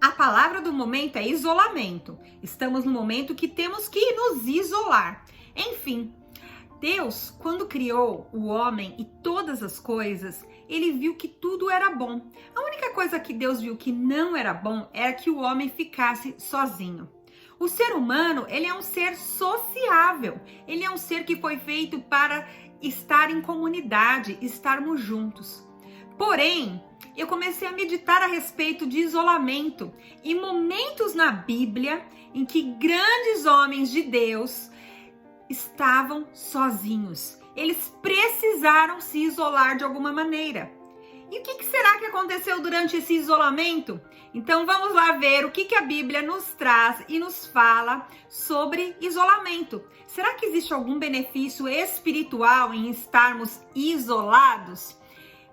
A palavra do momento é isolamento. Estamos no momento que temos que nos isolar. Enfim, Deus, quando criou o homem e todas as coisas, ele viu que tudo era bom. A única coisa que Deus viu que não era bom era que o homem ficasse sozinho. O ser humano, ele é um ser sociável. Ele é um ser que foi feito para estar em comunidade, estarmos juntos. Porém, eu comecei a meditar a respeito de isolamento e momentos na Bíblia em que grandes homens de Deus estavam sozinhos. Eles precisaram se isolar de alguma maneira. E o que será que aconteceu durante esse isolamento? Então vamos lá ver o que a Bíblia nos traz e nos fala sobre isolamento. Será que existe algum benefício espiritual em estarmos isolados?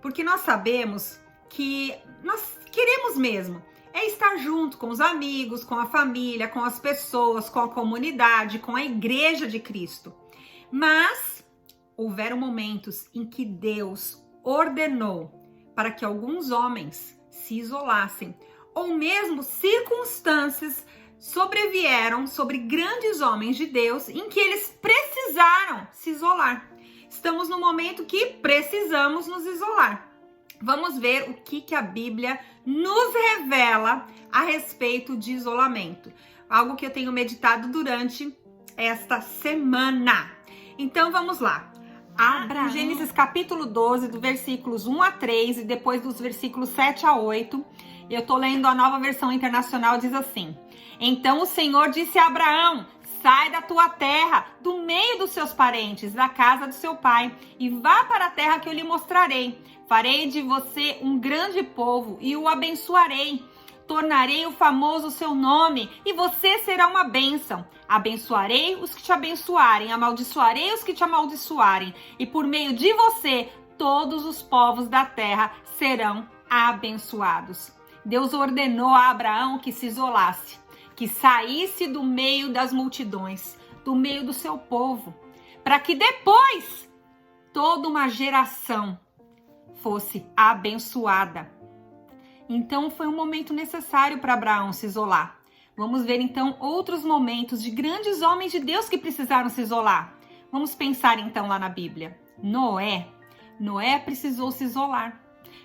Porque nós sabemos que nós queremos mesmo estar junto com os amigos, com a família, com as pessoas, com a comunidade, com a igreja de Cristo. Mas houveram momentos em que Deus ordenou para que alguns homens se isolassem, ou mesmo circunstâncias sobrevieram sobre grandes homens de Deus em que eles precisaram se isolar. Estamos no momento que precisamos nos isolar. Vamos ver o que a Bíblia nos revela a respeito de isolamento. Algo que eu tenho meditado durante esta semana. Então vamos lá. Abra Gênesis capítulo 12, do versículos 1 a 3 e depois dos versículos 7 a 8. Eu tô lendo a Nova Versão Internacional, diz assim: Então o Senhor disse a Abraão: Sai da tua terra, do meio dos seus parentes, da casa do seu pai, e vá para a terra que eu lhe mostrarei. Farei de você um grande povo e o abençoarei. Tornarei o famoso o seu nome e você será uma bênção. Abençoarei os que te abençoarem, amaldiçoarei os que te amaldiçoarem. E por meio de você, todos os povos da terra serão abençoados. Deus ordenou a Abraão que se isolasse, que saísse do meio das multidões, do meio do seu povo, para que depois toda uma geração fosse abençoada. Então foi um momento necessário para Abraão se isolar. Vamos ver então outros momentos de grandes homens de Deus que precisaram se isolar. Vamos pensar então lá na Bíblia. Noé precisou se isolar.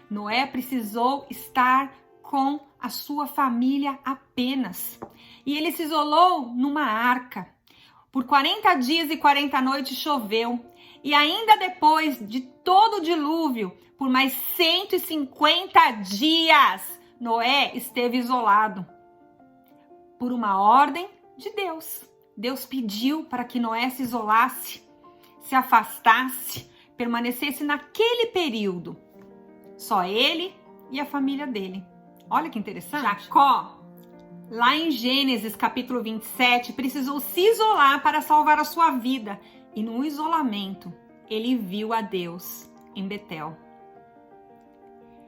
Noé precisou estar com a sua família apenas. E ele se isolou numa arca. Por 40 dias e 40 noites choveu. E ainda depois de todo o dilúvio, por mais 150 dias, Noé esteve isolado. Por uma ordem de Deus. Deus pediu para que Noé se isolasse, se afastasse, permanecesse naquele período. Só ele e a família dele. Olha que interessante. Jacó, lá em Gênesis capítulo 27, precisou se isolar para salvar a sua vida. E no isolamento, ele viu a Deus em Betel.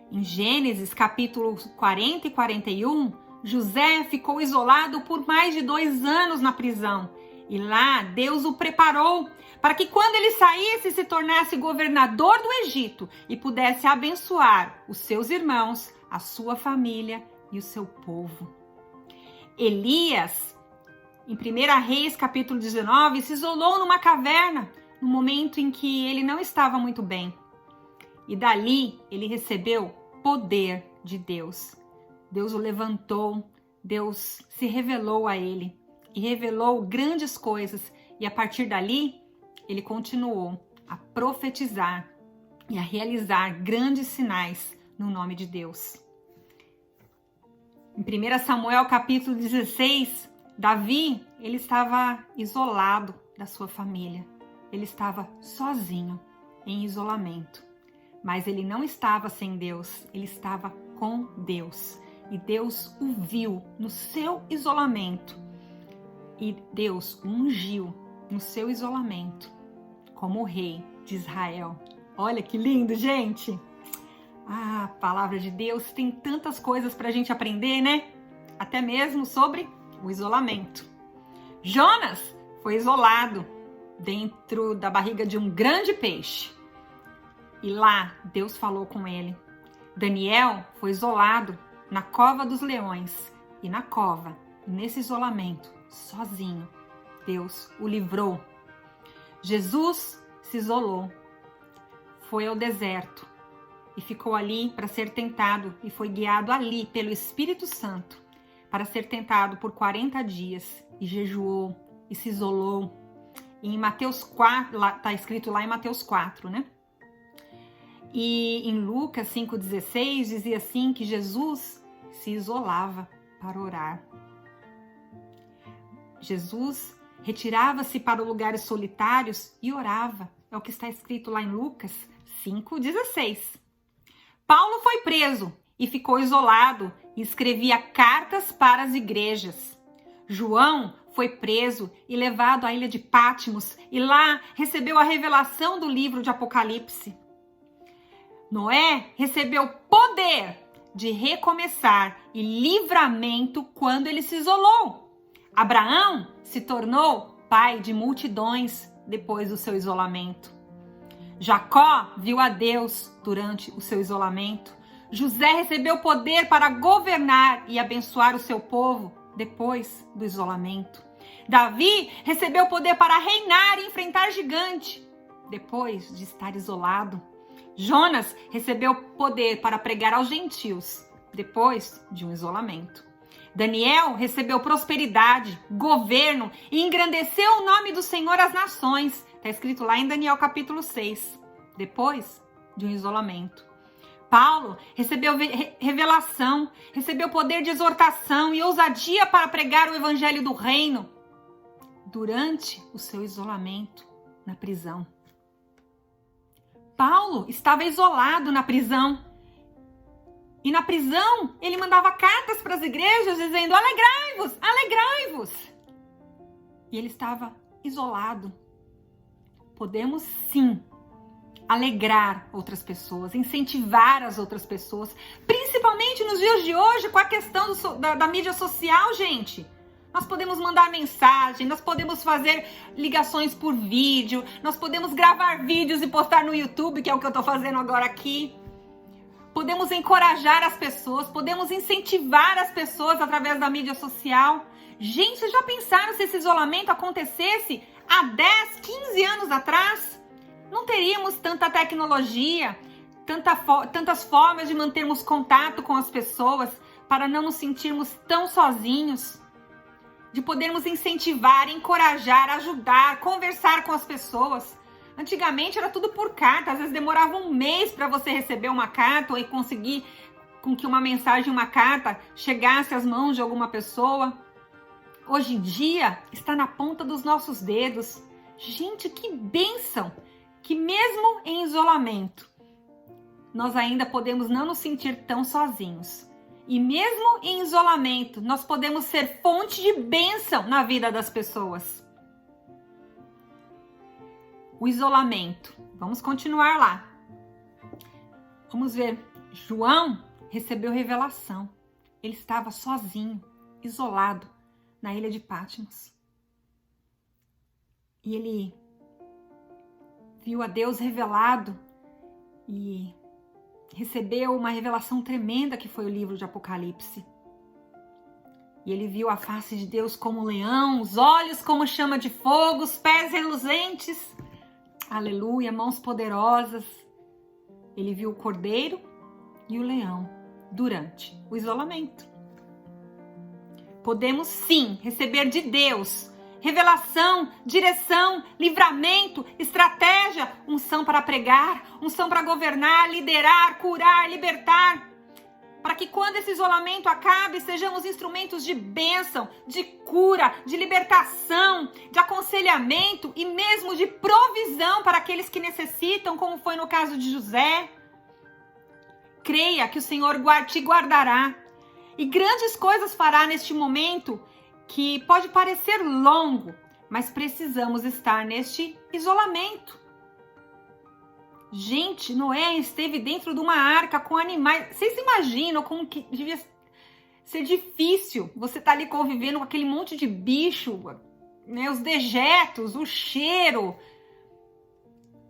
Em Gênesis capítulo 40 e 41, José ficou isolado por mais de 2 anos na prisão. E lá Deus o preparou para que quando ele saísse se tornasse governador do Egito e pudesse abençoar os seus irmãos, a sua família e o seu povo. Elias, em 1 Reis capítulo 19, se isolou numa caverna no momento em que ele não estava muito bem. E dali ele recebeu poder de Deus. Deus o levantou, Deus se revelou a ele e revelou grandes coisas. E a partir dali, ele continuou a profetizar e a realizar grandes sinais no nome de Deus. Em 1 Samuel capítulo 16, Davi, ele estava isolado da sua família. Ele estava sozinho, em isolamento. Mas ele não estava sem Deus, ele estava com Deus. E Deus o viu no seu isolamento. E Deus o ungiu no seu isolamento como o rei de Israel. Olha que lindo, gente! Ah, a palavra de Deus tem tantas coisas para a gente aprender, né? Até mesmo sobre o isolamento. Jonas foi isolado dentro da barriga de um grande peixe. E lá Deus falou com ele. Daniel foi isolado na cova dos leões. E na cova, nesse isolamento, sozinho, Deus o livrou. Jesus se isolou, foi ao deserto e ficou ali para ser tentado e foi guiado ali pelo Espírito Santo para ser tentado por 40 dias e jejuou e se isolou. E em Mateus 4, está escrito lá em Mateus 4, né? E em Lucas 5,16 dizia assim que Jesus se isolava para orar. Jesus retirava-se para lugares solitários e orava. É o que está escrito lá em Lucas 5,16. Paulo foi preso e ficou isolado e escrevia cartas para as igrejas. João foi preso e levado à ilha de Patmos e lá recebeu a revelação do livro de Apocalipse. Noé recebeu poder de recomeçar e livramento quando ele se isolou. Abraão se tornou pai de multidões depois do seu isolamento. Jacó viu a Deus durante o seu isolamento. José recebeu poder para governar e abençoar o seu povo depois do isolamento. Davi recebeu poder para reinar e enfrentar gigante depois de estar isolado. Jonas recebeu poder para pregar aos gentios depois de um isolamento. Daniel recebeu prosperidade, governo e engrandeceu o nome do Senhor às nações. Está escrito lá em Daniel capítulo 6, depois de um isolamento. Paulo recebeu revelação, recebeu poder de exortação e ousadia para pregar o evangelho do reino durante o seu isolamento na prisão. Paulo estava isolado na prisão. E na prisão, ele mandava cartas para as igrejas dizendo: alegrai-vos, alegrai-vos. E ele estava isolado. Podemos sim alegrar outras pessoas, incentivar as outras pessoas, principalmente nos dias de hoje com a questão da mídia social, gente. Nós podemos mandar mensagem, nós podemos fazer ligações por vídeo, nós podemos gravar vídeos e postar no YouTube, que é o que eu estou fazendo agora aqui. Podemos encorajar as pessoas, podemos incentivar as pessoas através da mídia social. Gente, vocês já pensaram se esse isolamento acontecesse há 10, 15 anos atrás? Não teríamos tanta tecnologia, tantas formas de mantermos contato com as pessoas para não nos sentirmos tão sozinhos. De podermos incentivar, encorajar, ajudar, conversar com as pessoas. Antigamente era tudo por carta, às vezes demorava um mês para você receber uma carta ou conseguir com que uma mensagem, uma carta chegasse às mãos de alguma pessoa. Hoje em dia está na ponta dos nossos dedos. Gente, que bênção! Que mesmo em isolamento, nós ainda podemos não nos sentir tão sozinhos. E mesmo em isolamento, nós podemos ser fonte de bênção na vida das pessoas. O isolamento. Vamos continuar lá. Vamos ver. João recebeu revelação. Ele estava sozinho, isolado, na ilha de Patmos. E ele viu a Deus revelado e recebeu uma revelação tremenda que foi o livro de Apocalipse. E ele viu a face de Deus como um leão, os olhos como chama de fogo, os pés reluzentes. Aleluia, mãos poderosas. Ele viu o cordeiro e o leão durante o isolamento. Podemos sim receber de Deus revelação, direção, livramento, estratégia, unção para pregar, unção para governar, liderar, curar, libertar. Para que quando esse isolamento acabe, sejamos instrumentos de bênção, de cura, de libertação, de aconselhamento e mesmo de provisão para aqueles que necessitam, como foi no caso de José. Creia que o Senhor te guardará e grandes coisas fará neste momento que pode parecer longo, mas precisamos estar neste isolamento. Gente, Noé esteve dentro de uma arca com animais. Vocês imaginam como que devia ser difícil você estar ali convivendo com aquele monte de bicho, né? Os dejetos, o cheiro,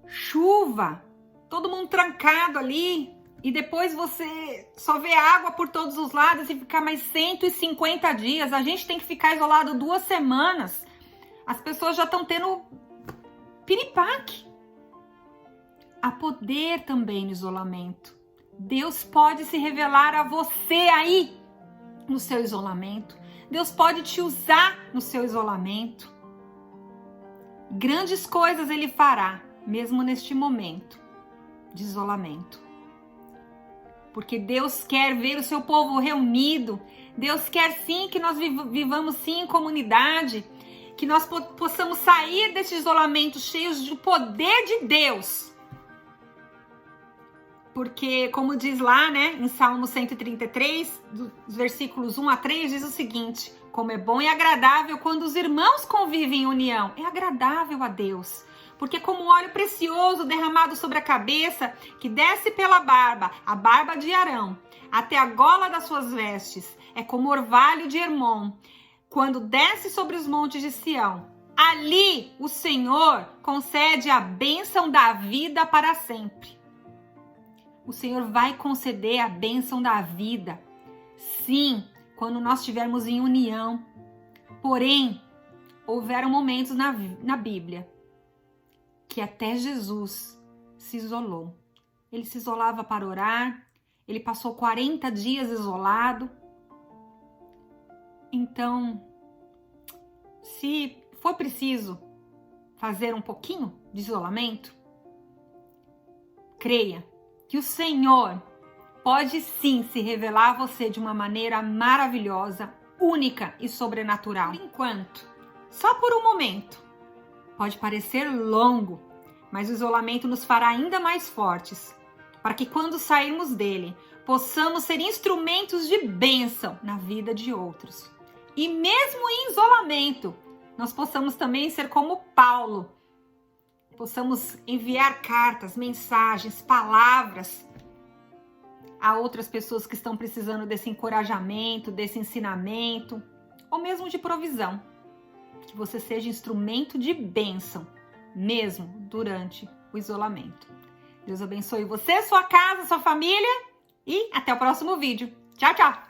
chuva, todo mundo trancado ali, e depois você só vê água por todos os lados e ficar mais 150 dias. A gente tem que ficar isolado 2 semanas. As pessoas já estão tendo piripaque. Há poder também no isolamento. Deus pode se revelar a você aí no seu isolamento. Deus pode te usar no seu isolamento. Grandes coisas Ele fará, mesmo neste momento de isolamento. Porque Deus quer ver o seu povo reunido. Deus quer sim que nós vivamos sim em comunidade. Que nós possamos sair desse isolamento cheios do poder de Deus. Porque, como diz lá, né, em Salmo 133, dos versículos 1 a 3, diz o seguinte: como é bom e agradável quando os irmãos convivem em união. É agradável a Deus. Porque como óleo precioso derramado sobre a cabeça, que desce pela barba, a barba de Arão, até a gola das suas vestes, é como orvalho de Hermon, quando desce sobre os montes de Sião. Ali o Senhor concede a bênção da vida para sempre. O Senhor vai conceder a bênção da vida. Sim, quando nós estivermos em união. Porém, houveram momentos na Bíblia que até Jesus se isolou. Ele se isolava para orar. Ele passou 40 dias isolado. Então, se for preciso fazer um pouquinho de isolamento, creia que o Senhor pode sim se revelar a você de uma maneira maravilhosa, única e sobrenatural. Por enquanto, só por um momento. Pode parecer longo, mas o isolamento nos fará ainda mais fortes, para que quando sairmos dele, possamos ser instrumentos de bênção na vida de outros. E mesmo em isolamento, nós possamos também ser como Paulo, possamos enviar cartas, mensagens, palavras a outras pessoas que estão precisando desse encorajamento, desse ensinamento, ou mesmo de provisão. Que você seja instrumento de bênção, mesmo durante o isolamento. Deus abençoe você, sua casa, sua família e até o próximo vídeo. Tchau, tchau!